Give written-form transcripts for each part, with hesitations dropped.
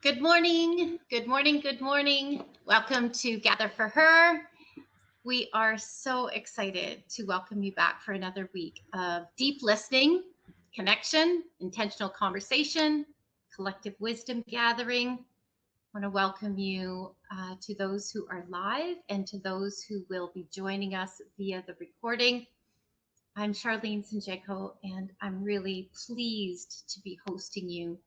Good morning, good morning, good morning. Welcome to Gather for Her. We are so excited to welcome you back for another week of deep listening, connection, intentional conversation, collective wisdom gathering. I want to welcome you to those who are live and to those who will be joining us via the recording. I'm Charlene Sanjeko, and I'm really pleased to be hosting you.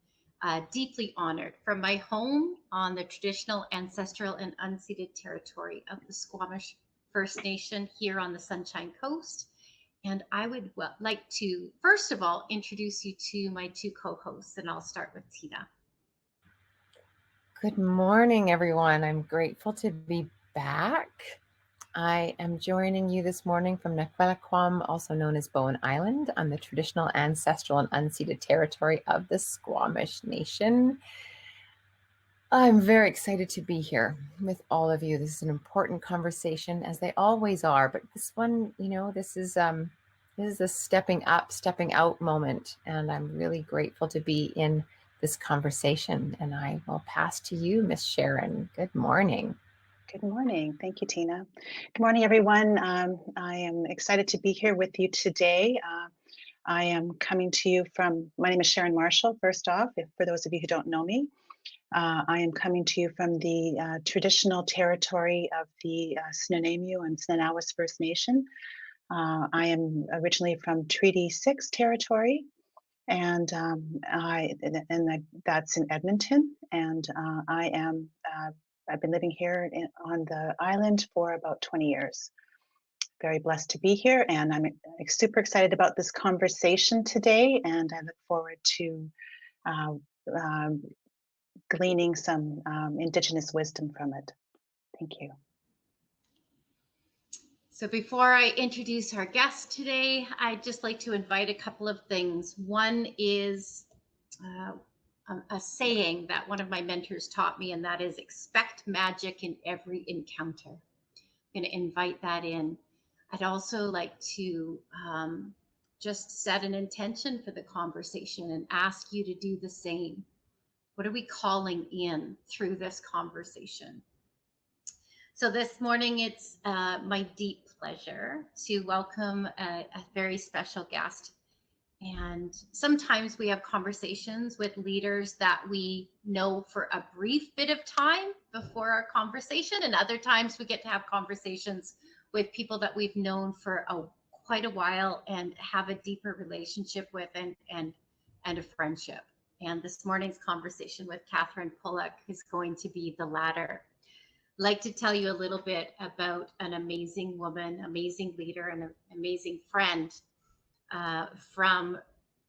Deeply honored from my home on the traditional, ancestral, and unceded territory of the Squamish First Nation here on the Sunshine Coast. And I would like to, first of all, introduce you to my two co-hosts, and I'll start with Tina. Good morning, everyone. I'm grateful to be back. I am joining you this morning from Nequelaquam, also known as Bowen Island, on the traditional, ancestral, and unceded territory of the Squamish Nation. I'm very excited to be here with all of you. This is an important conversation, as they always are, but this one, this is a stepping up, stepping out moment, and I'm really grateful to be in this conversation. And I will pass to you, Miss Sharon. Good morning. Good morning. Thank you, Tina. Good morning, everyone. I am excited to be here with you today. I am coming to you from, my name is Sharon Marshall, first off, for those of you who don't know me. I am coming to you from the traditional territory of the Snuneymuxw and Snuneymuxw First Nation. I am originally from Treaty 6 territory, and that's in Edmonton, and I've been living here on the island for about 20 years. Very blessed to be here, and I'm super excited about this conversation today, and I look forward to gleaning some Indigenous wisdom from it. Thank you. So before I introduce our guest today, I'd just like to invite a couple of things. One is a saying that one of my mentors taught me, and that is expect magic in every encounter. I'm going to invite that in. I'd also like to just set an intention for the conversation and ask you to do the same. What are we calling in through this conversation? So this morning, it's my deep pleasure to welcome a very special guest. And sometimes we have conversations with leaders that we know for a brief bit of time before our conversation. And other times we get to have conversations with people that we've known for quite a while and have a deeper relationship with and a friendship. And this morning's conversation with Kathryn Pollack is going to be the latter. I'd like to tell you a little bit about an amazing woman, amazing leader, and an amazing friend from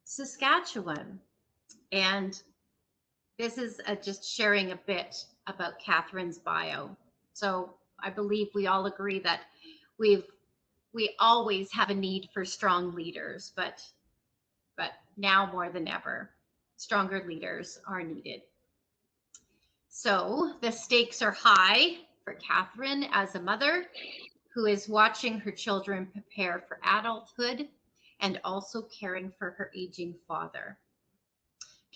Saskatchewan. And this is just sharing a bit about Kathryn's bio. So I believe we all agree that we always have a need for strong leaders, but now more than ever, stronger leaders are needed. So the stakes are high for Kathryn as a mother who is watching her children prepare for adulthood and also caring for her aging father.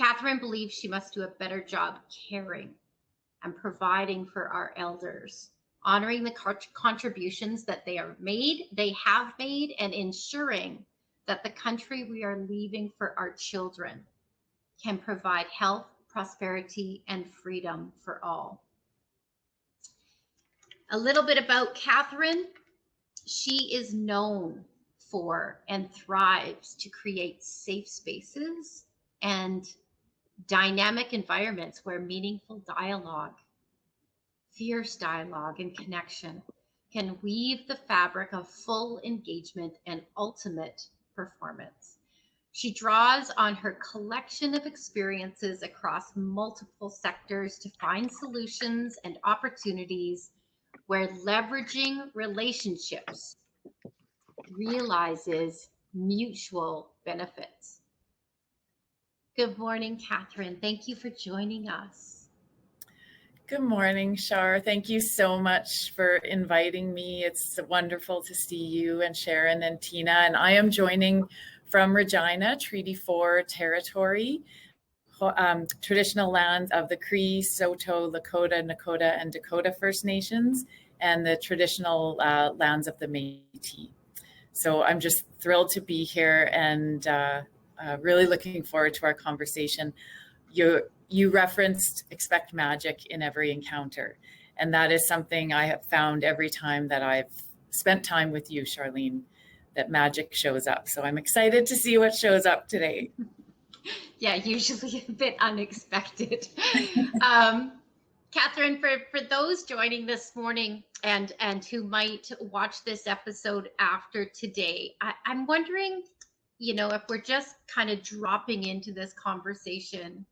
Kathryn believes she must do a better job caring and providing for our elders, honoring the contributions that they have made, and ensuring that the country we are leaving for our children can provide health, prosperity, and freedom for all. A little bit about Kathryn. She is known for and thrives to create safe spaces and dynamic environments where meaningful dialogue, fierce dialogue, and connection can weave the fabric of full engagement and ultimate performance. She draws on her collection of experiences across multiple sectors to find solutions and opportunities where leveraging relationships realizes mutual benefits. Good morning, Kathryn. Thank you for joining us. Good morning, Shar. Thank you so much for inviting me. It's wonderful to see you and Sharon and Tina. And I am joining from Regina, Treaty 4 territory, traditional lands of the Cree, Saulteaux, Lakota, Nakota, and Dakota First Nations, and the traditional lands of the Métis. So I'm just thrilled to be here and really looking forward to our conversation. You referenced expect magic in every encounter. And that is something I have found every time that I've spent time with you, Charlene, that magic shows up. So I'm excited to see what shows up today. Yeah, usually a bit unexpected. Kathryn, for those joining this morning and who might watch this episode after today, I'm wondering, if we're just kind of dropping into this conversation,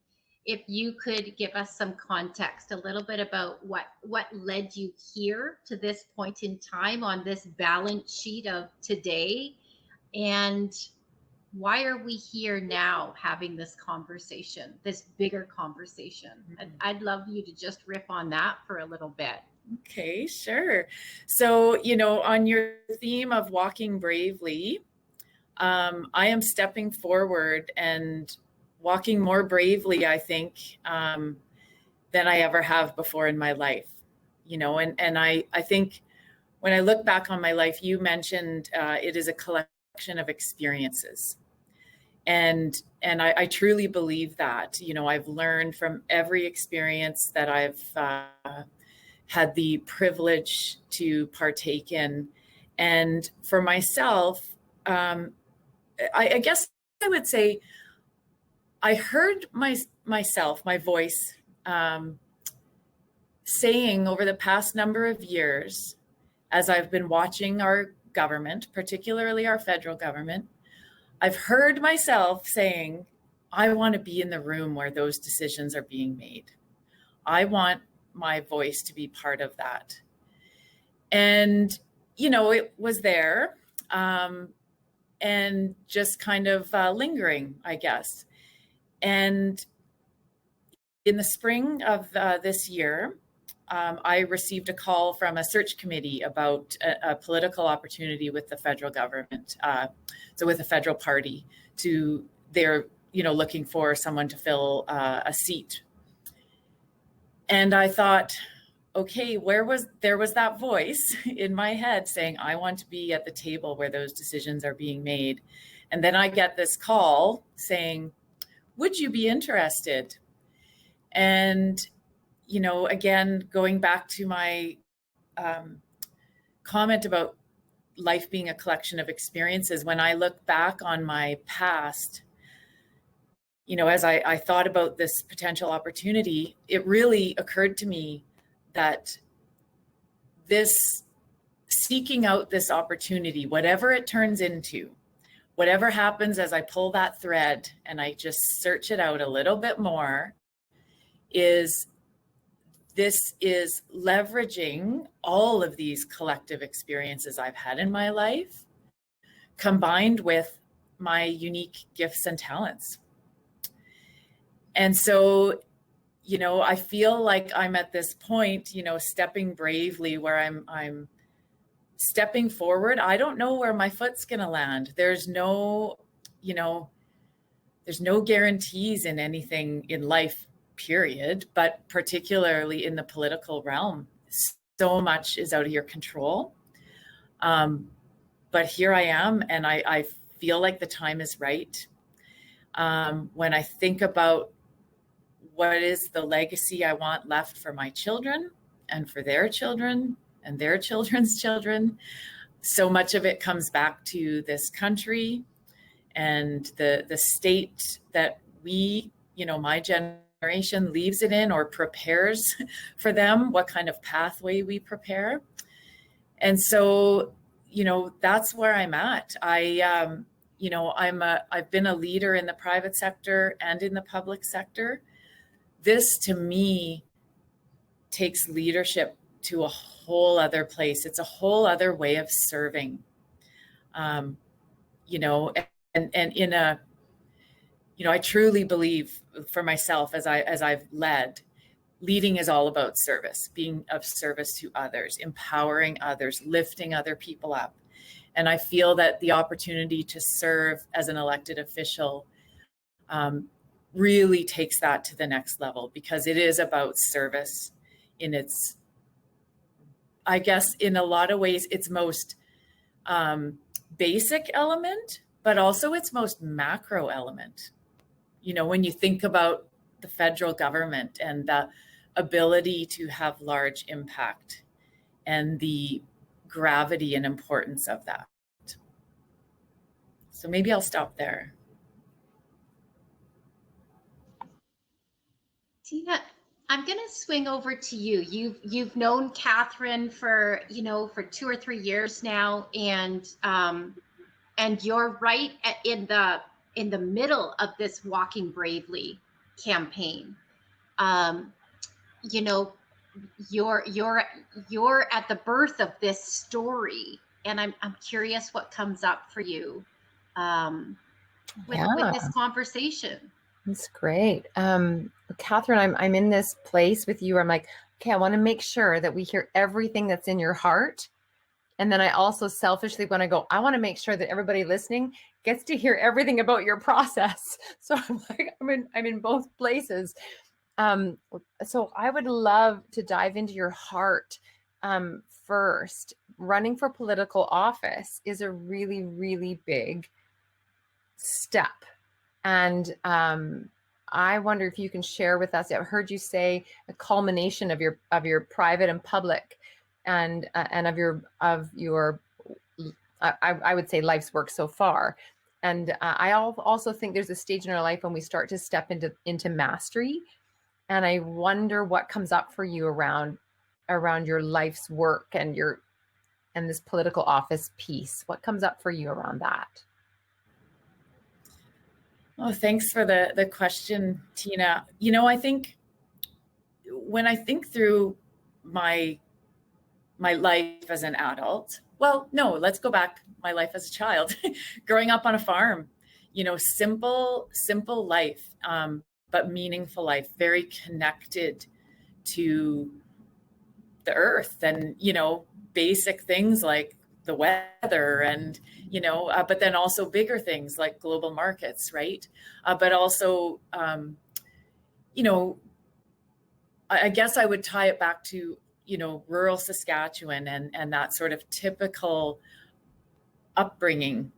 if you could give us some context, a little bit about what led you here to this point in time on this balance sheet of today, and why are we here now having this conversation, this bigger conversation? I'd love you to just riff on that for a little bit. Okay, sure. So, on your theme of walking bravely, I am stepping forward and walking more bravely, I think, than I ever have before in my life. And I think when I look back on my life, you mentioned it is a collection of experiences. And I truly believe that. I've learned from every experience that I've had the privilege to partake in. And for myself, I guess I would say I heard myself, my voice, saying over the past number of years, as I've been watching our government, particularly our federal government, I've heard myself saying, I want to be in the room where those decisions are being made. I want my voice to be part of that. And, it was there and just kind of lingering, I guess. And in the spring of this year, I received a call from a search committee about a political opportunity with the federal government. So with a federal party, they're looking for someone to fill a seat. And I thought, okay, there was that voice in my head saying, I want to be at the table where those decisions are being made. And then I get this call saying, would you be interested? And again, going back to my comment about life being a collection of experiences, when I look back on my past, as I thought about this potential opportunity, it really occurred to me that seeking out this opportunity, whatever it turns into, whatever happens as I pull that thread and I just search it out a little bit more, this is leveraging all of these collective experiences I've had in my life, combined with my unique gifts and talents. And so, I feel like I'm at this point, stepping bravely where I'm stepping forward. I don't know where my foot's going to land. There's no guarantees in anything in life, period, but particularly in the political realm. So much is out of your control. But here I am, and I feel like the time is right. When I think about what is the legacy I want left for my children and for their children and their children's children, so much of it comes back to this country and the state that we, my generation leaves it in or prepares for them, what kind of pathway we prepare. And so, that's where I'm at. I've been a leader in the private sector and in the public sector. This to me takes leadership to a whole other place. It's a whole other way of serving, and in a, I truly believe for myself as I've led, leading is all about service, being of service to others, empowering others, lifting other people up. And I feel that the opportunity to serve as an elected official really takes that to the next level, because it is about service in its, I guess, in a lot of ways, its most basic element, but also its most macro element. You know, when you think about the federal government and the ability to have large impact and the gravity and importance of that. So maybe I'll stop there. Tina, I'm going to swing over to you. You've known Kathryn for 2 or 3 years now, and you're right in the middle of this Walking Bravely campaign. You know, you're at the birth of this story, and I'm curious what comes up for you with this conversation. That's great. Kathryn, I'm in this place with you. I'm like, okay, I want to make sure that we hear everything that's in your heart. And then I also selfishly want to go, I want to make sure that everybody listening gets to hear everything about your process. So I'm like, I'm in both places. So I would love to dive into your heart. First, running for political office is a really, really big step. And I wonder if you can share with us, I've heard you say a culmination of your private and public and of your I would say life's work so far. And I also think there's a stage in our life when we start to step into mastery. And I wonder what comes up for you around your life's work and this political office piece. What comes up for you around that? Oh, thanks for the question, Tina. You know, I think when I think through my life as an adult, well, no, let's go back. My life as a child, growing up on a farm, you know, simple life, but meaningful life, very connected to the earth and, you know, basic things like the weather and, you know, but then also bigger things like global markets, right? But also, you know, I guess I would tie it back to, you know, rural Saskatchewan and that sort of typical upbringing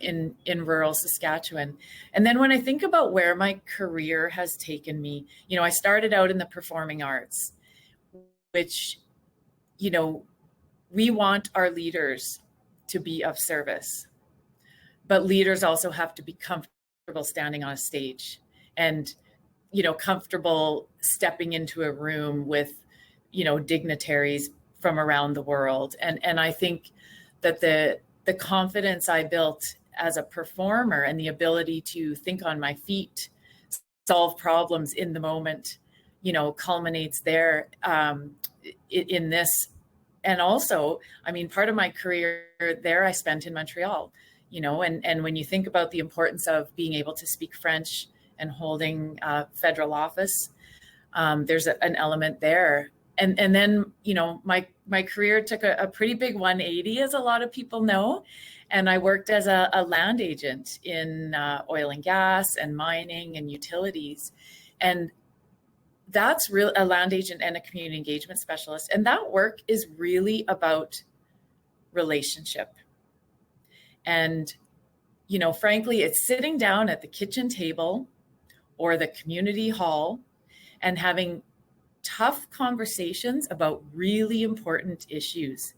in rural Saskatchewan. And then when I think about where my career has taken me, you know, I started out in the performing arts, which, you know, we want our leaders to be of service, but leaders also have to be comfortable standing on a stage and, you know, comfortable stepping into a room with, you know, dignitaries from around the world. And I think that the confidence I built as a performer and the ability to think on my feet, solve problems in the moment, you know, culminates there in this. And also, I mean, part of my career there I spent in Montreal, you know, and when you think about the importance of being able to speak French and holding federal office, there's an element there. And then, you know, my career took a pretty big 180, as a lot of people know. And I worked as a land agent in oil and gas and mining and utilities. And that's real, a land agent and a community engagement specialist. And that work is really about relationship. And, you know, frankly, it's sitting down at the kitchen table or the community hall and having tough conversations about really important issues,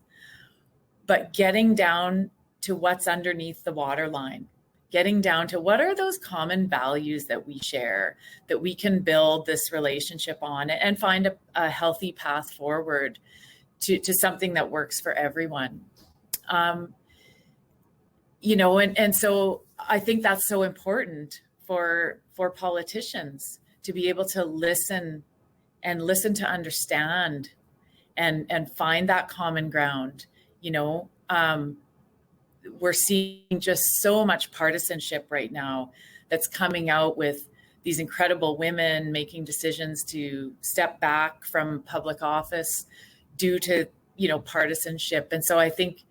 but getting down to what's underneath the waterline, getting down to what are those common values that we share, that we can build this relationship on and find a healthy path forward to something that works for everyone. You know, and so I think that's so important for politicians to be able to listen to understand and find that common ground. You know, we're seeing just so much partisanship right now that's coming out with these incredible women making decisions to step back from public office due to, you know, partisanship. And so I think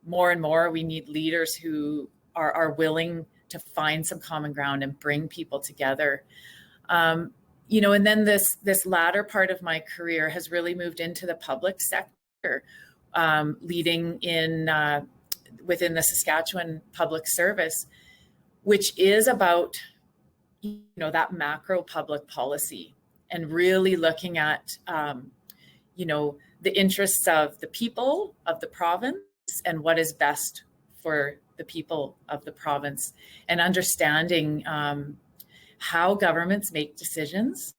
more and more we need leaders who are willing to find some common ground and bring people together. And then this latter part of my career has really moved into the public sector, leading in within the Saskatchewan Public Service, which is about that macro public policy and really looking at the interests of the people of the province and what is best for the people of the province, and understanding how governments make decisions.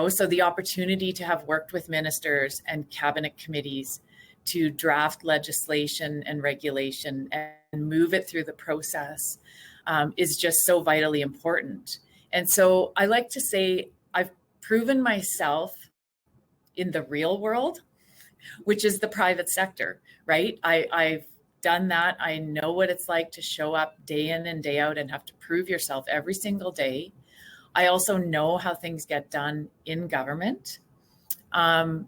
So the opportunity to have worked with ministers and cabinet committees to draft legislation and regulation and move it through the process is just so vitally important. And so I like to say I've proven myself in the real world, which is the private sector, right? I've done that. I know what it's like to show up day in and day out and have to prove yourself every single day. I also know how things get done in government. And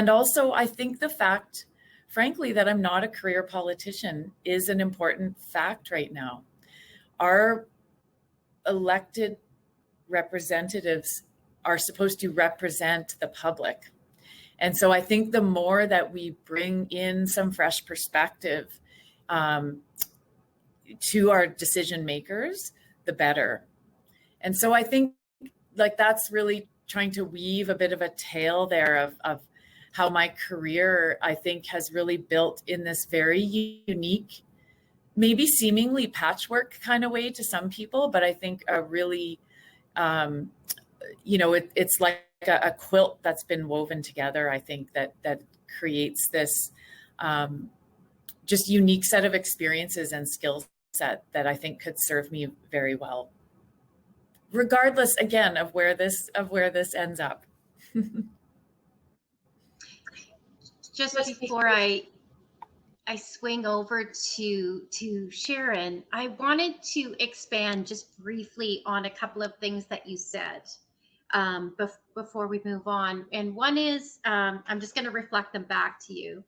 also, I think the fact, frankly, that I'm not a career politician is an important fact right now. Our elected representatives are supposed to represent the public. And so I think the more that we bring in some fresh perspective to our decision makers, the better. And so I think that's really trying to weave a bit of a tale there of how my career, I think, has really built in this very unique, maybe seemingly patchwork kind of way to some people, but I think a really, it's like a quilt that's been woven together. I think that creates this just unique set of experiences and skill set that I think could serve me very well, regardless, again, of where this ends up. Just before I swing over to Sharon, I wanted to expand just briefly on a couple of things that you said before we move on. And one is, I'm just going to reflect them back to you.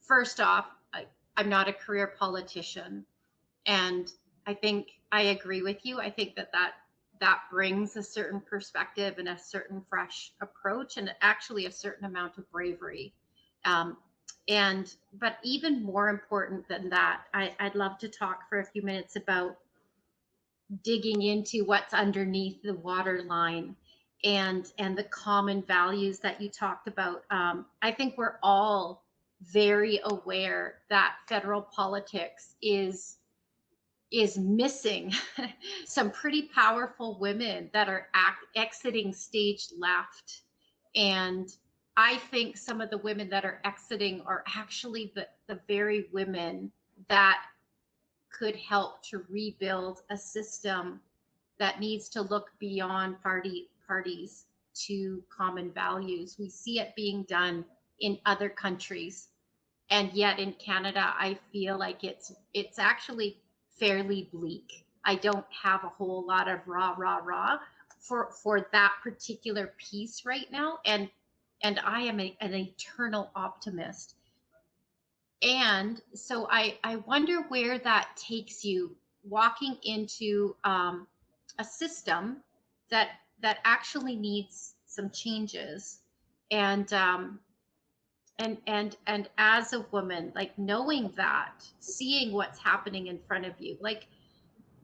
First off, I'm not a career politician, and I think I agree with you. I think that brings a certain perspective and a certain fresh approach, and actually a certain amount of bravery. But even more important than that, I'd love to talk for a few minutes about digging into what's underneath the waterline and the common values that you talked about. I think we're all very aware that federal politics is missing some pretty powerful women that are exiting stage left. And I think some of the women that are exiting are actually the very women that could help to rebuild a system that needs to look beyond parties to common values. We see it being done in other countries, and yet in Canada, I feel like it's actually fairly bleak. I don't have a whole lot of rah for that particular piece right now, and I am an eternal optimist. And so I wonder where that takes you, walking into a system that actually needs some changes, and as a woman, like knowing that, seeing what's happening in front of you, like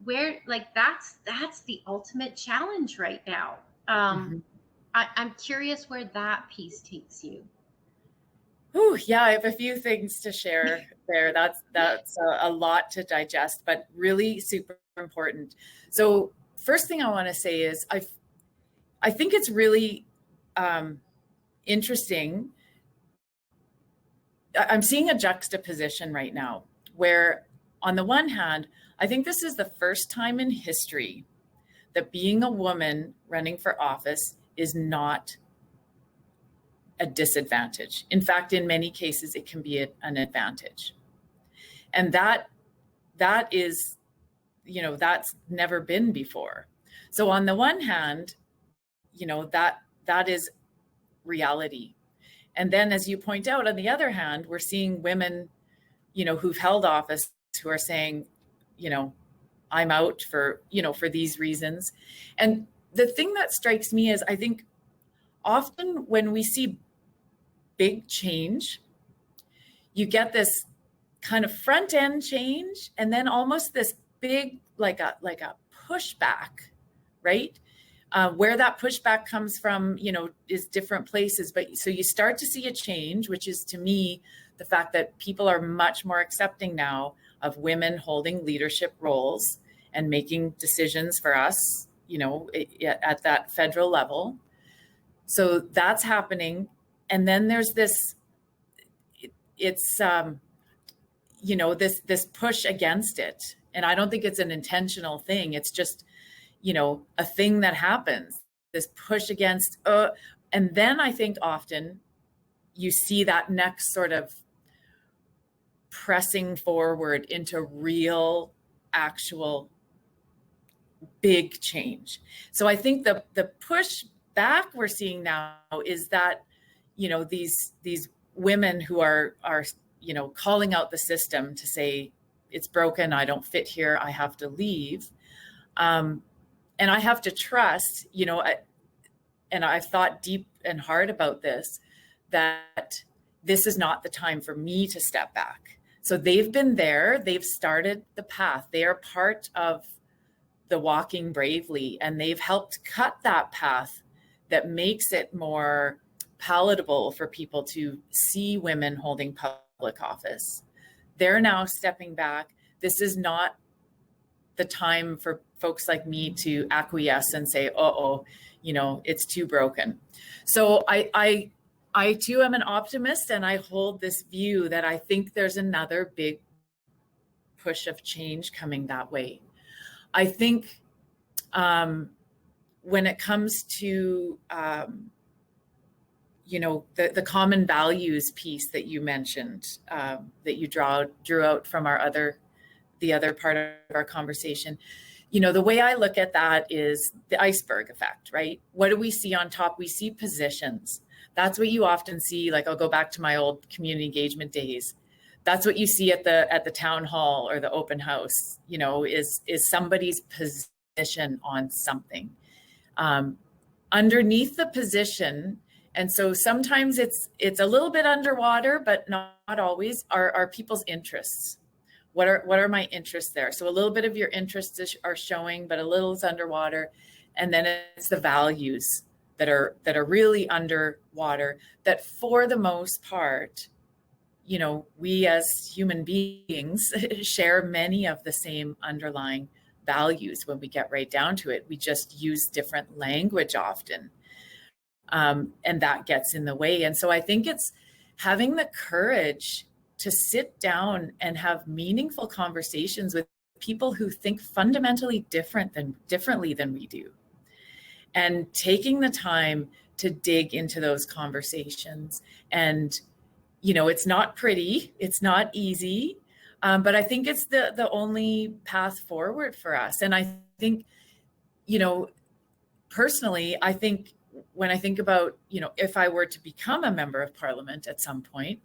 where, like that's the ultimate challenge right now. I'm curious where that piece takes you. Oh, yeah, I have a few things to share there. That's a lot to digest, but really super important. So first thing I want to say is I think it's really interesting. I'm seeing a juxtaposition right now where, on the one hand, I think this is the first time in history that being a woman running for office is not a disadvantage. In fact, in many cases, it can be an advantage. And that is, that's never been before. So on the one hand, that is reality. And then, as you point out, on the other hand, we're seeing women, who've held office who are saying, I'm out for, for these reasons. And the thing that strikes me is I think often when we see big change, you get this kind of front end change and then almost this big, like a pushback, right? Where that pushback comes from, is different places. But so you start to see a change, which is to me, the fact that people are much more accepting now of women holding leadership roles and making decisions for us, at that federal level. So that's happening. And then there's this, it's, this push against it. And I don't think it's an intentional thing. It's just, a thing that happens, this push against, and then I think often you see that next sort of pressing forward into real, actual big change. So I think the push back we're seeing now is that, these women who are, calling out the system to say, it's broken, I don't fit here, I have to leave. And I have to trust, and I've thought deep and hard about this, that this is not the time for me to step back. So they've been there, they've started the path, they are part of the walking bravely, and they've helped cut that path that makes it more palatable for people to see women holding public office. They're now stepping back. This is not the time for folks like me to acquiesce and say, it's too broken. So I too am an optimist, and I hold this view that I think there's another big push of change coming that way. I think when it comes to, the common values piece that you mentioned, that you drew out from the other part of our conversation, the way I look at that is the iceberg effect, right? What do we see on top? We see positions. That's what you often see. Like, I'll go back to my old community engagement days. That's what you see at the town hall or the open house, is somebody's position on something. Underneath the position, and so sometimes it's a little bit underwater, but not always, are people's interests. What are my interests there? So a little bit of your interests are showing, but a little is underwater. And then it's the values that are really underwater, that for the most part, we as human beings share many of the same underlying values when we get right down to it. We just use different language often. And that gets in the way. And so I think it's having the courage to sit down and have meaningful conversations with people who think fundamentally differently than we do. And taking the time to dig into those conversations. And, it's not pretty, it's not easy, but I think it's the only path forward for us. And I think, personally, I think when I think about, if I were to become a member of parliament at some point,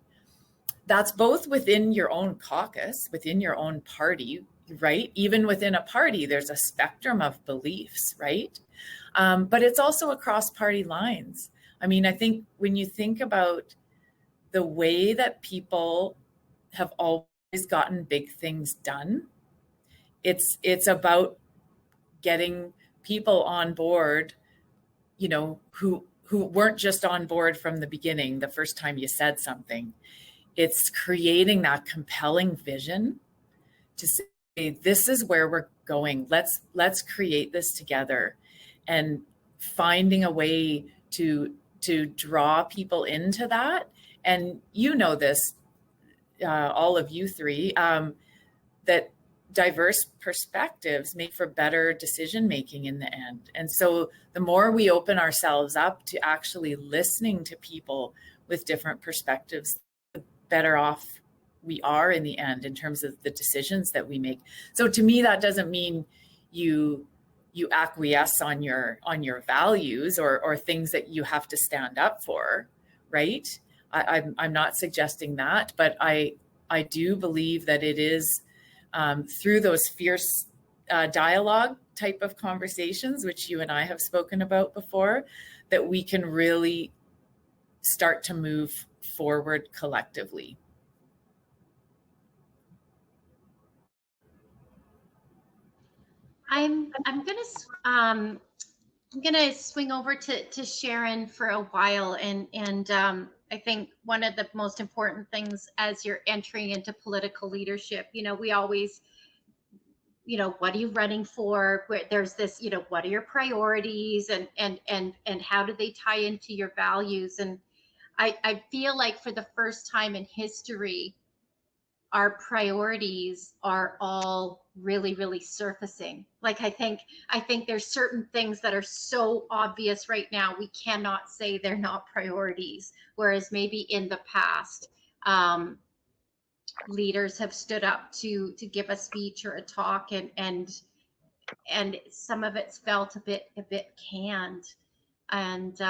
that's both within your own caucus, within your own party, right? Even within a party, there's a spectrum of beliefs, right? But it's also across party lines. I mean, I think when you think about the way that people have always gotten big things done, it's about getting people on board, who weren't just on board from the beginning, the first time you said something. It's creating that compelling vision to say, this is where we're going. Let's create this together, and finding a way to draw people into that. And this, all of you three, that diverse perspectives make for better decision making in the end. And so the more we open ourselves up to actually listening to people with different perspectives, the better off we are in the end in terms of the decisions that we make. So to me, that doesn't mean you acquiesce on your values or things that you have to stand up for, right? I'm not suggesting that, but I do believe that it is through those fierce dialogue type of conversations, which you and I have spoken about before, that we can really start to move forward collectively. I'm gonna swing over to Sharon for a while, and I think one of the most important things as you're entering into political leadership, we always, what are you running for? There's this, what are your priorities, and how do they tie into your values? And I feel like for the first time in history, our priorities are all really, really surfacing. Like, I think there's certain things that are so obvious right now, we cannot say they're not priorities. Whereas maybe in the past, leaders have stood up to give a speech or a talk, and some of it's felt a bit canned. And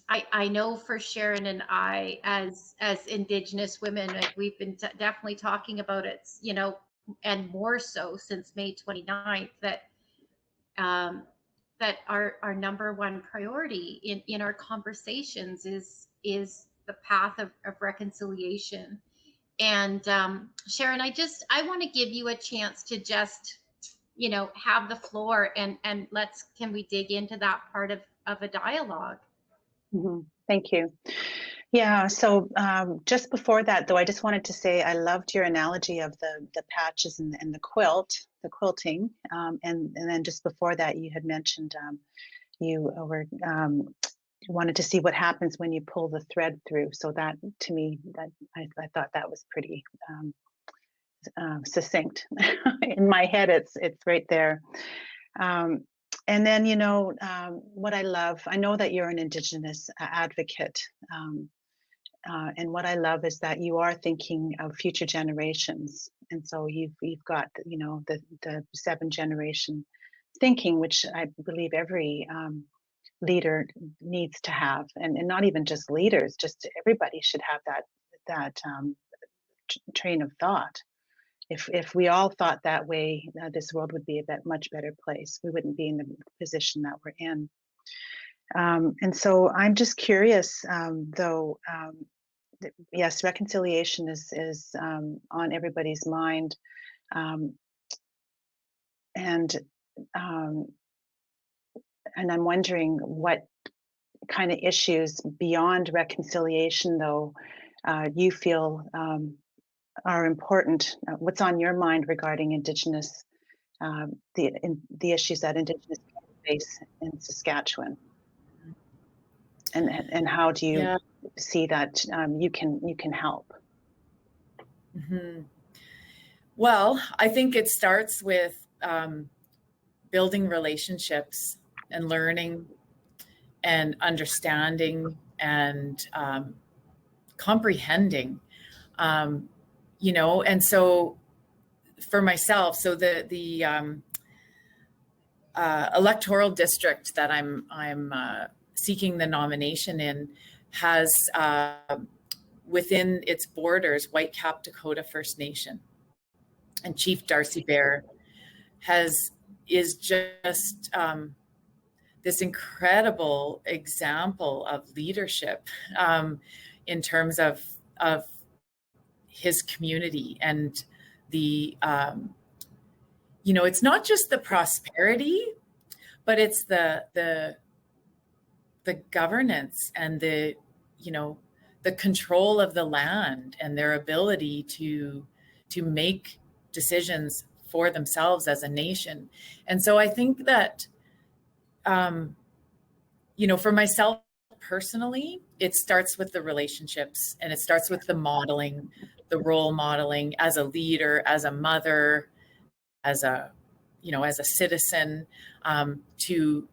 I know for Sharon and I, as Indigenous women, like, we've been definitely talking about it, and more so since May 29th, that that our number one priority in our conversations is the path of reconciliation. And Sharon, I want to give you a chance to just have the floor, and can we dig into that part of a dialogue? Thank you. Yeah, so just before that, though, I just wanted to say I loved your analogy of the patches and the quilting. And then just before that, you had mentioned you wanted to see what happens when you pull the thread through. So that, to me, that I thought that was pretty succinct. In my head, it's right there. And then, what I love, I know that you're an Indigenous advocate. And what I love is that you are thinking of future generations. And so you've got, the 7-generation thinking, which I believe every leader needs to have. And not even just leaders, just everybody should have that train of thought. If we all thought that way, this world would be a much better place. We wouldn't be in the position that we're in. And so I'm just curious, though, yes, reconciliation is on everybody's mind. And I'm wondering what kind of issues beyond reconciliation, though, you feel are important. What's on your mind regarding Indigenous, the issues that Indigenous people face in Saskatchewan, and how do you see that you can help? Mm-hmm. Well, I think it starts with building relationships and learning and understanding and comprehending. And so for myself, so the electoral district that I'm seeking the nomination in has within its borders Whitecap Dakota First Nation, and Chief Darcy Bear is just this incredible example of leadership in terms of his community. And the it's not just the prosperity, but it's the governance and the control of the land and their ability to make decisions for themselves as a nation. And so I think that for myself personally, it starts with the relationships, and it starts with the modeling, the role modeling as a leader, as a mother, as a citizen, to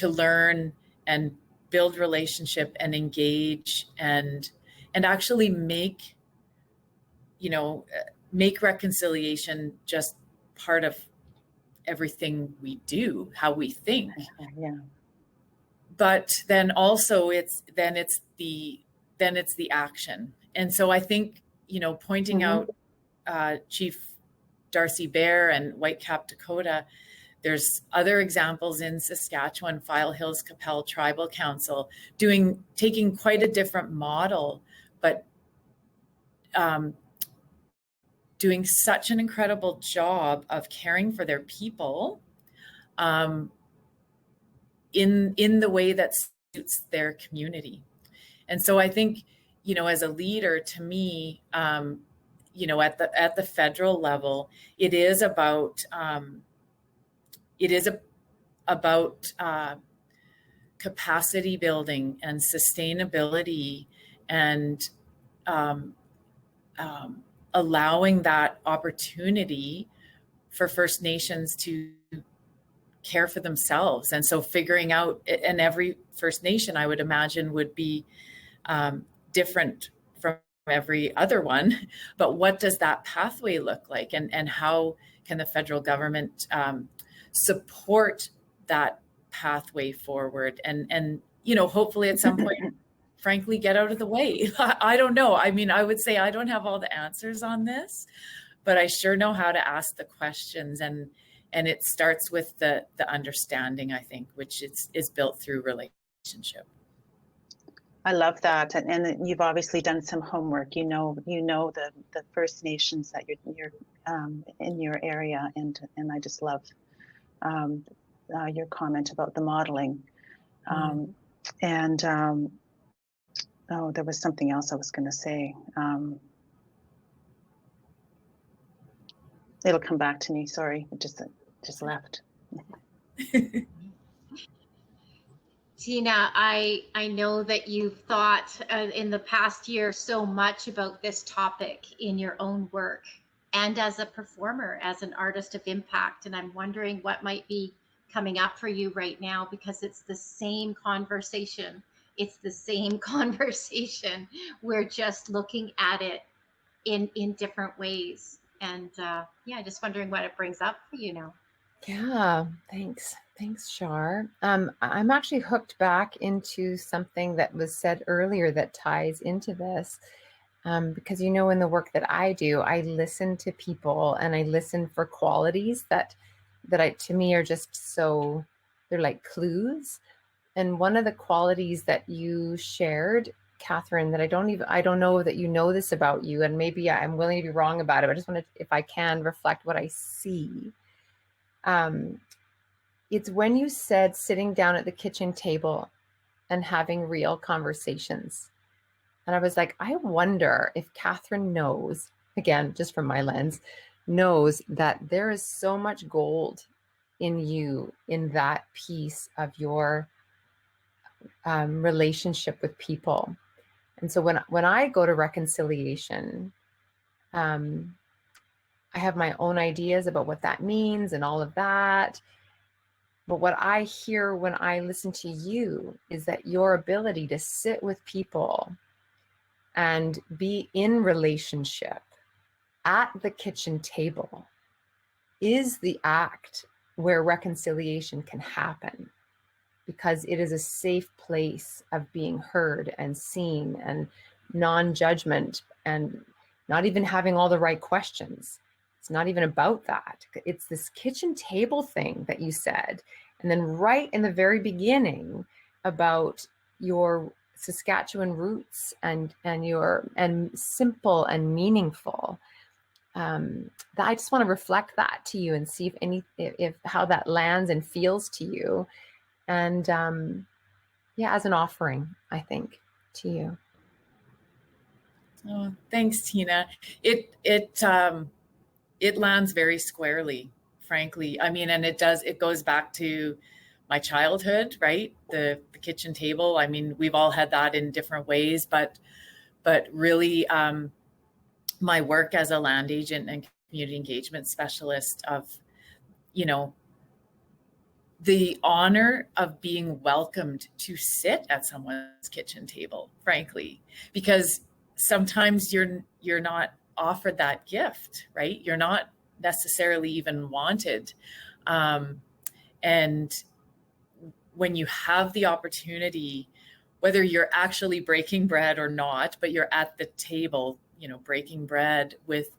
learn and build relationship and engage and actually make reconciliation just part of everything we do, how we think. Yeah. But then also it's the action. And so I think, pointing out Chief Darcy Bear and Whitecap, Dakota. There's other examples in Saskatchewan, File Hills Qu'Appelle Tribal Council, taking quite a different model, but doing such an incredible job of caring for their people in the way that suits their community. And so I think, as a leader, to me, at the federal level, it is about capacity building and sustainability, and allowing that opportunity for First Nations to care for themselves. And so figuring out, and every First Nation, I would imagine, would be different from every other one, but what does that pathway look like, and how can the federal government support that pathway forward, and hopefully at some point, frankly, get out of the way. I don't know. I mean, I would say I don't have all the answers on this, but I sure know how to ask the questions, and it starts with the understanding, I think, which is built through relationship. I love that, and you've obviously done some homework. You know the First Nations that you're in your area, and I just love your comment about the modeling. Oh, there was something else I was going to say. It'll come back to me. Sorry, it just left. Tina, I know that you've thought in the past year so much about this topic in your own work and as a performer, as an artist of impact. And I'm wondering what might be coming up for you right now, because it's the same conversation. It's the same conversation. We're just looking at it in different ways. And just wondering what it brings up for you now. Yeah, thanks. Thanks, Shar. I'm actually hooked back into something that was said earlier that ties into this. Because in the work that I do, I listen to people, and I listen for qualities that to me are just so, they're like clues. And one of the qualities that you shared, Kathryn, that I don't know that you know this about you, and maybe I'm willing to be wrong about it, but I just want to, if I can, reflect what I see. It's when you said sitting down at the kitchen table and having real conversations. And I was like, I wonder if Kathryn knows, again, just from my lens, knows that there is so much gold in you, in that piece of your relationship with people. And so when I go to reconciliation, I have my own ideas about what that means and all of that. But what I hear when I listen to you is that your ability to sit with people and be in relationship at the kitchen table is the act where reconciliation can happen, because it is a safe place of being heard and seen and non-judgment, and not even having all the right questions. It's not even about that. It's this kitchen table thing that you said. And then right in the very beginning about your Saskatchewan roots and simple and meaningful. That I just want to reflect that to you and see if how that lands and feels to you. And as an offering, I think, to you. Oh, thanks, Tina. It lands very squarely, frankly. I mean, and it goes back to my childhood, right? The kitchen table. I mean, we've all had that in different ways, but really my work as a land agent and community engagement specialist of, the honor of being welcomed to sit at someone's kitchen table, frankly, because sometimes you're not offered that gift, right? You're not necessarily even wanted. And when you have the opportunity, whether you're actually breaking bread or not, but you're at the table, breaking bread with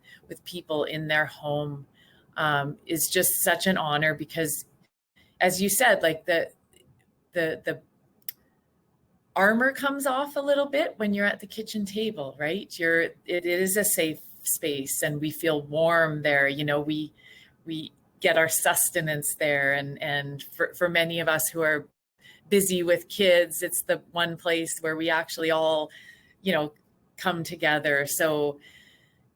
people in their home, is just such an honor, because as you said, like the armor comes off a little bit when you're at the kitchen table, right? It is a safe space, and we feel warm there. You know, we get our sustenance there. And for many of us who are busy with kids, it's the one place where we actually all, you know, come together. So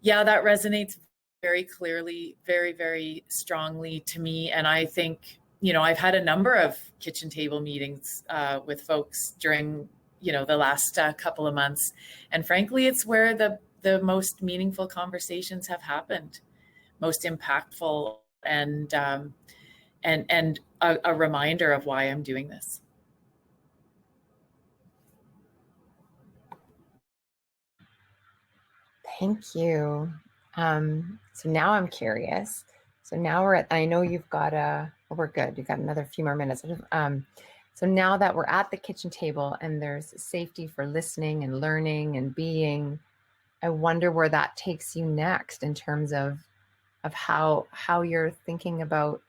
yeah, that resonates very clearly, very, very strongly to me. And I think, you know, I've had a number of kitchen table meetings with folks during, you know, the last couple of months. And frankly, it's where the most meaningful conversations have happened, most impactful, and a reminder of why I'm doing this. Thank you. So now I'm curious. So now I know you've got we're good. You've got another few more minutes. So now that we're at the kitchen table and there's safety for listening and learning and being, I wonder where that takes you next in terms of how you're thinking about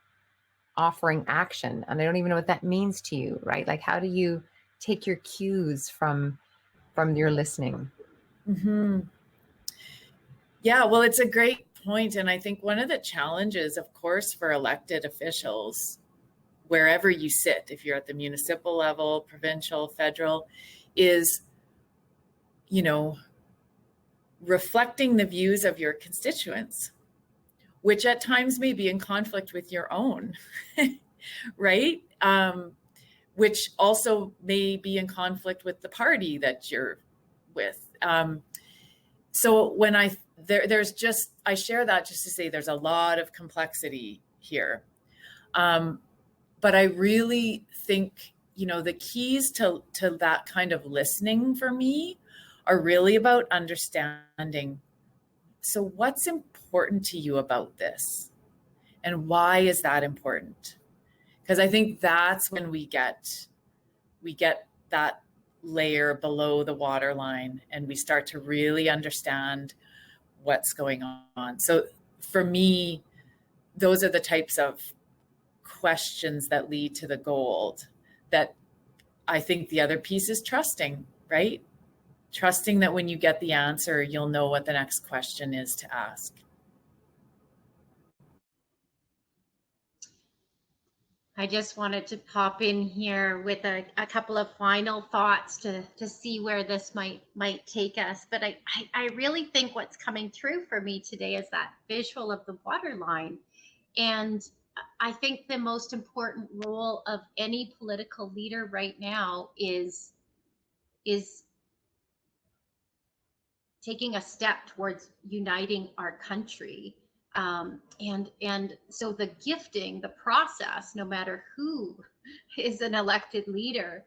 offering action. And I don't even know what that means to you, right? Like, how do you take your cues from your listening? Mm-hmm. Yeah, well, it's a great point. And I think one of the challenges, of course, for elected officials, wherever you sit, if you're at the municipal level, provincial, federal, is, you know, reflecting the views of your constituents, which at times may be in conflict with your own, right? Which also may be in conflict with the party that you're with. So when I share that just to say there's a lot of complexity here. But I really think, you know, the keys to that kind of listening for me are really about understanding. So what's important to you about this? And why is that important? Because I think that's when we get that layer below the waterline and we start to really understand what's going on. So for me, those are the types of questions that lead to the gold. That I think the other piece is trusting, right? Trusting that when you get the answer, you'll know what the next question is to ask. I just wanted to pop in here with a couple of final thoughts to see where this might take us. But I really think what's coming through for me today is that visual of the waterline. And I think the most important role of any political leader right now is taking a step towards uniting our country. And so the gifting, the process, no matter who is an elected leader,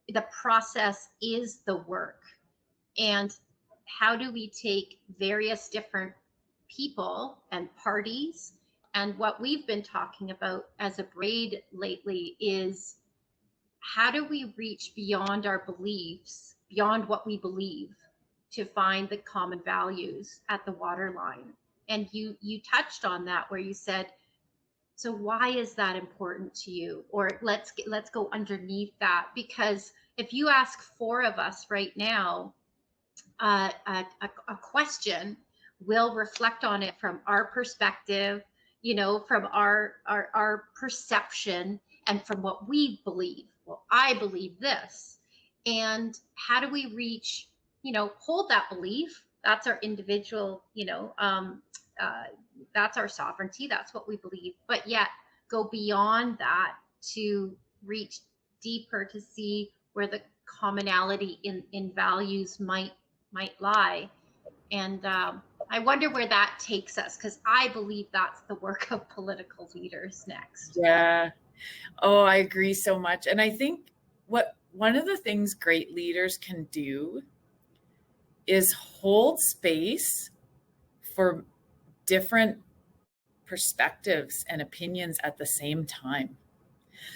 the process is the work. And how do we take various different people and parties? And what we've been talking about as a braid lately is how do we reach beyond our beliefs, beyond what we believe, to find the common values at the waterline? And you touched on that, where you said, so why is that important to you? Or let's go underneath that, because if you ask four of us right now a question, we'll reflect on it from our perspective, you know, from our perception and from what we believe. Well, I believe this. And how do we reach, you know, hold that belief? That's our individual, you know, that's our sovereignty. That's what we believe. But yet go beyond that to reach deeper, to see where the commonality in values might lie. And I wonder where that takes us, because I believe that's the work of political leaders next. Yeah. Oh, I agree so much. And I think one of the things great leaders can do is hold space for different perspectives and opinions at the same time.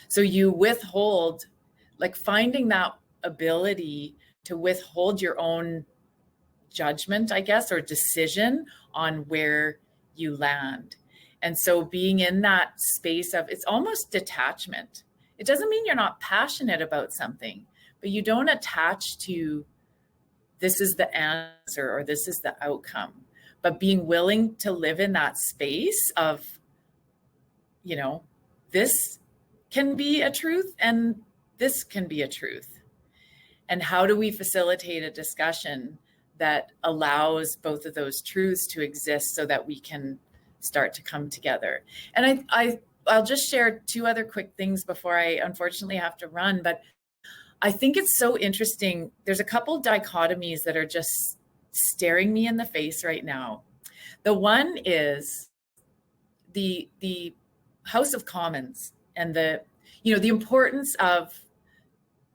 So you withhold, like finding that ability to withhold your own judgment, I guess, or decision on where you land. And so being in that space of, it's almost detachment. It doesn't mean you're not passionate about something, but you don't attach to this is the answer or this is the outcome, but being willing to live in that space of, you know, this can be a truth and this can be a truth. And how do we facilitate a discussion that allows both of those truths to exist so that we can start to come together? And I'll just share two other quick things before I unfortunately have to run, but I think it's so interesting. There's a couple dichotomies that are just staring me in the face right now. The one is the House of Commons and the importance of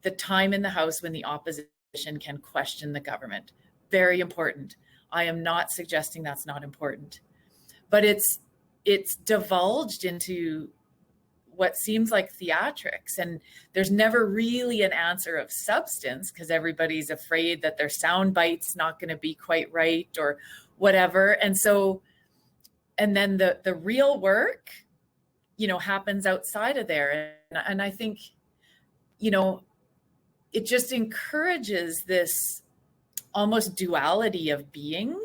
the time in the House when the opposition can question the government. Very important. I am not suggesting that's not important, but it's divulged into what seems like theatrics, and there's never really an answer of substance because everybody's afraid that their sound bite's not going to be quite right or whatever. And so, and then the real work, happens outside of there. And I think, it just encourages this almost duality of being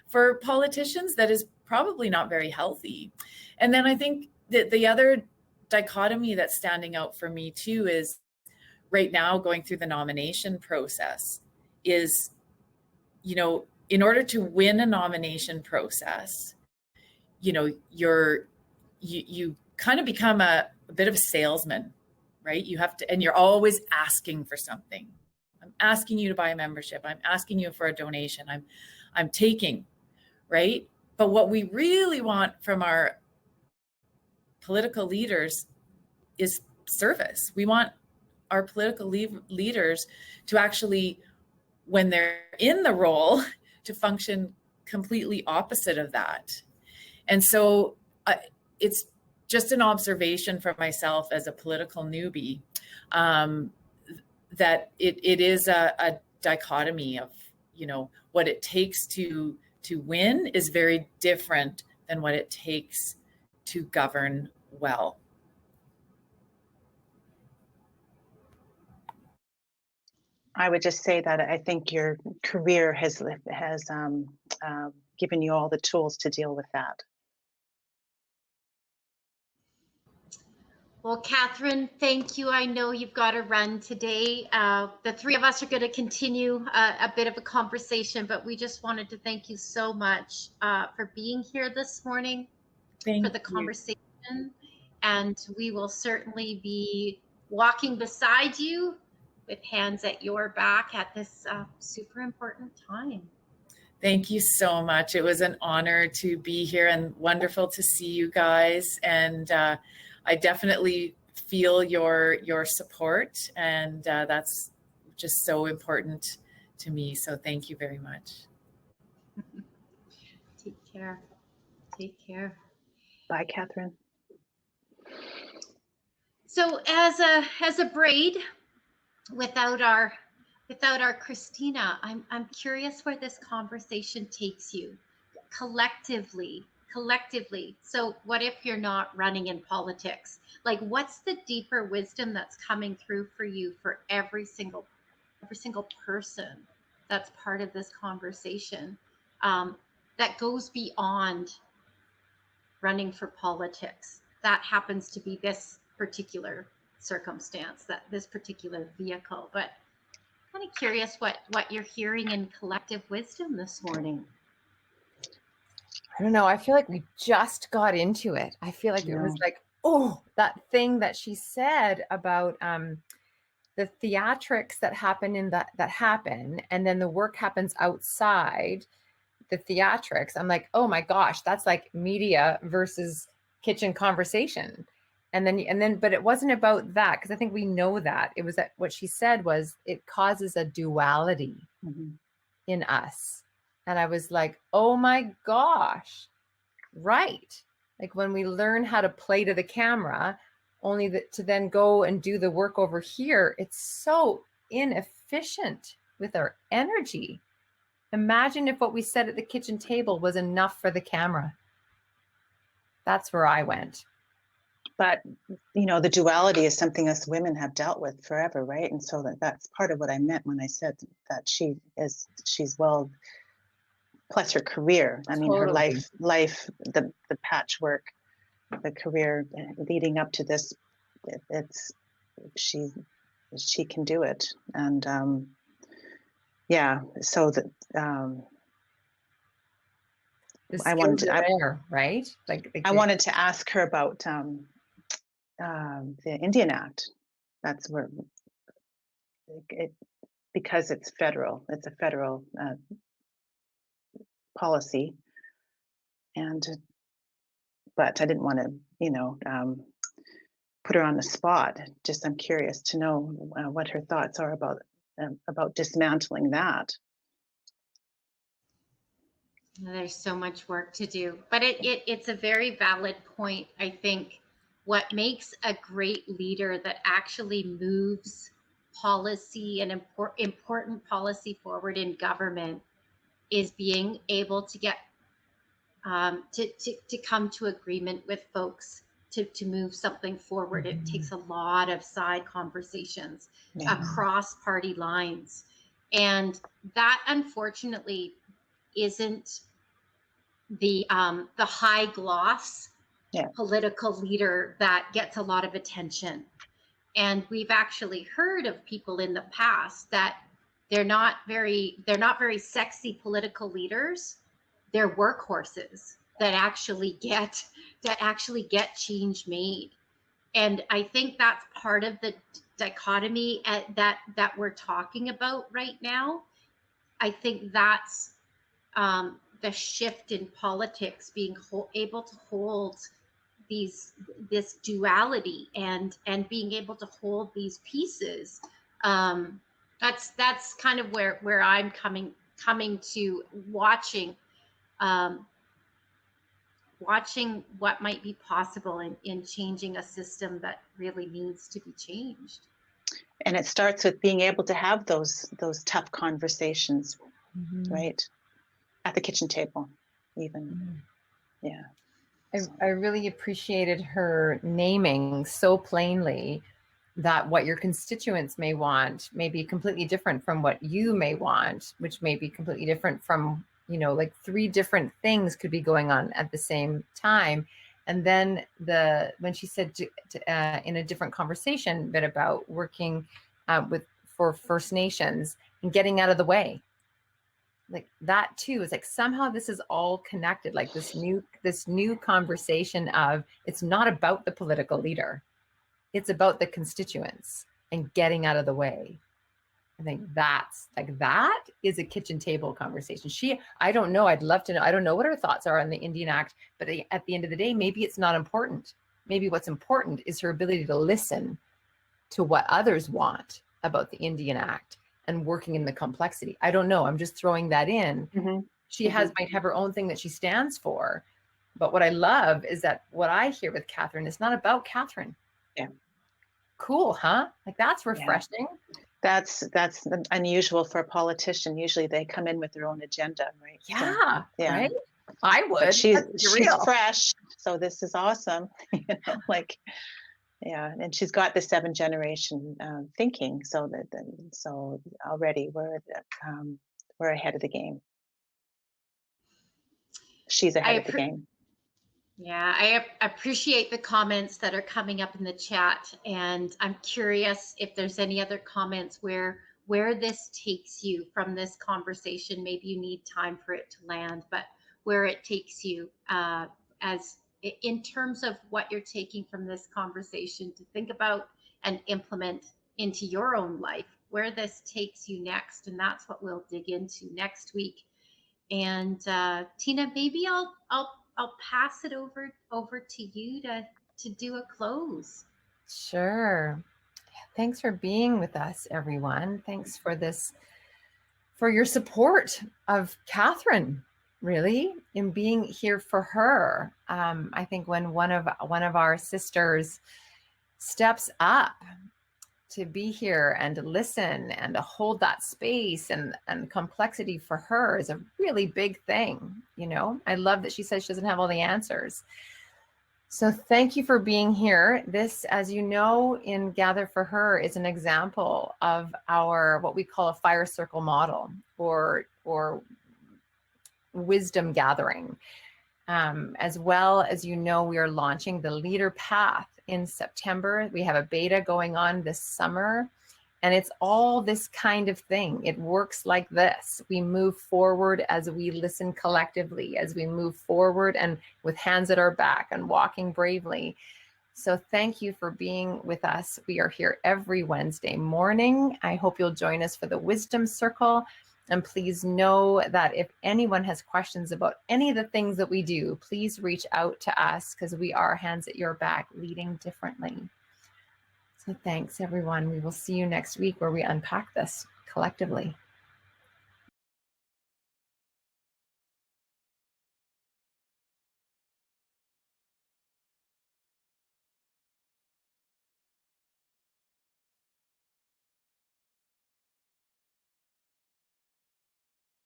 for politicians that is probably not very healthy. And then I think that the other dichotomy that's standing out for me too is right now going through the nomination process is, in order to win a nomination process, you kind of become a bit of a salesman, right? You have to, and you're always asking for something. I'm asking you to buy a membership. I'm asking you for a donation. I'm taking, right? But what we really want from our political leaders is service. We want our political leaders to actually, when they're in the role, to function completely opposite of that. And so it's just an observation for myself as a political newbie, that it is a dichotomy of, what it takes to win is very different than what it takes to govern well. I would just say that I think your career has given you all the tools to deal with that. Well, Kathryn, thank you. I know you've got to run today. The three of us are going to continue a bit of a conversation, but we just wanted to thank you so much for being here this morning for the conversation. And we will certainly be walking beside you with hands at your back at this super important time. Thank you so much. It was an honor to be here and wonderful to see you guys. And I definitely feel your support, and that's just so important to me. So thank you very much. Take care. Take care. Bye, Kathryn. So as a braid, without our Christina, I'm curious where this conversation takes you collectively. So what if you're not running in politics? Like, what's the deeper wisdom that's coming through for you for every single person that's part of this conversation, that goes beyond running for politics? That happens to be this particular circumstance, that this particular vehicle. But kind of curious what you're hearing in collective wisdom this morning. I don't know. I feel like we just got into it. I feel like it was like, oh, that thing that she said about the theatrics that happen that happen, and then the work happens outside the theatrics. I'm like, oh my gosh, that's like media versus kitchen conversation. And then, but it wasn't about that, because I think we know that. It was that what she said was it causes a duality in us. And I was like, oh my gosh, right. Like when we learn how to play to the camera, only to then go and do the work over here, it's so inefficient with our energy. Imagine if what we said at the kitchen table was enough for the camera. That's where I went. But, the duality is something us women have dealt with forever, right? And so that's part of what I meant when I said that she's well, plus her career. I mean, her Totally. life, the patchwork, the career leading up to this, it's she can do it. And so that The I skills wanted are to, there, right? I wanted to ask her about the Indian Act. That's where it, because it's federal. It's a federal policy, and but I didn't want to, put her on the spot. Just I'm curious to know what her thoughts are about dismantling that. There's so much work to do, but it's a very valid point. I think what makes a great leader that actually moves policy and important policy forward in government is being able to get to come to agreement with folks to move something forward. It takes a lot of side conversations across party lines, and that unfortunately isn't the high gloss political leader that gets a lot of attention. And we've actually heard of people in the past that they're not very sexy political leaders. They're workhorses that actually get change made. And I think that's part of the dichotomy that we're talking about right now. I think that's the shift in politics, being able to hold this duality and being able to hold these pieces. That's kind of where I'm coming to watching what might be possible in changing a system that really needs to be changed. And it starts with being able to have those tough conversations, right? At the kitchen table, even. Yeah. I really appreciated her naming so plainly that what your constituents may want may be completely different from what you may want, which may be completely different from, like 3 different things could be going on at the same time. And then when she said in a different conversation, but about working for First Nations and getting out of the way, like that too is like somehow this is all connected, like this new conversation of it's not about the political leader, it's about the constituents and getting out of the way. I think that is a kitchen table conversation. I don't know, I'd love to know, I don't know what her thoughts are on the Indian Act, but at the end of the day, maybe it's not important. Maybe what's important is her ability to listen to what others want about the Indian Act and working in the complexity. I don't know. I'm just throwing that in. She might have her own thing that she stands for. But what I love is that what I hear with Kathryn is not about Kathryn. Yeah. Cool, huh? Like that's refreshing. Yeah. That's unusual for a politician. Usually they come in with their own agenda, right? Yeah. Right? I would. But she's fresh. So this is awesome. Yeah, and she's got the 7th generation thinking, so already we're ahead of the game. She's ahead of the game. Yeah, I appreciate the comments that are coming up in the chat, and I'm curious if there's any other comments where this takes you from this conversation. Maybe you need time for it to land, but where it takes you as in terms of what you're taking from this conversation to think about and implement into your own life, where this takes you next. And that's what we'll dig into next week. And Tina, maybe I'll pass it over to you to do a close. Sure. Thanks for being with us, everyone. Thanks for your support of Kathryn, really, in being here for her. I think when one of our sisters steps up to be here and to listen and to hold that space and complexity for her is a really big thing. I love that she says she doesn't have all the answers, So thank you for being here. This, as you know, in Gather for Her is an example of our, what we call a fire circle model or wisdom gathering. As well as you know, we are launching the Leader Path in September. We have a beta going on this summer. And it's all this kind of thing. It works like this. We move forward as we listen collectively, as we move forward and with hands at our back and walking bravely. So thank you for being with us. We are here every Wednesday morning. I hope you'll join us for the Wisdom Circle. And please know that if anyone has questions about any of the things that we do, please reach out to us because we are hands at your back, leading differently. So thanks, everyone. We will see you next week where we unpack this collectively.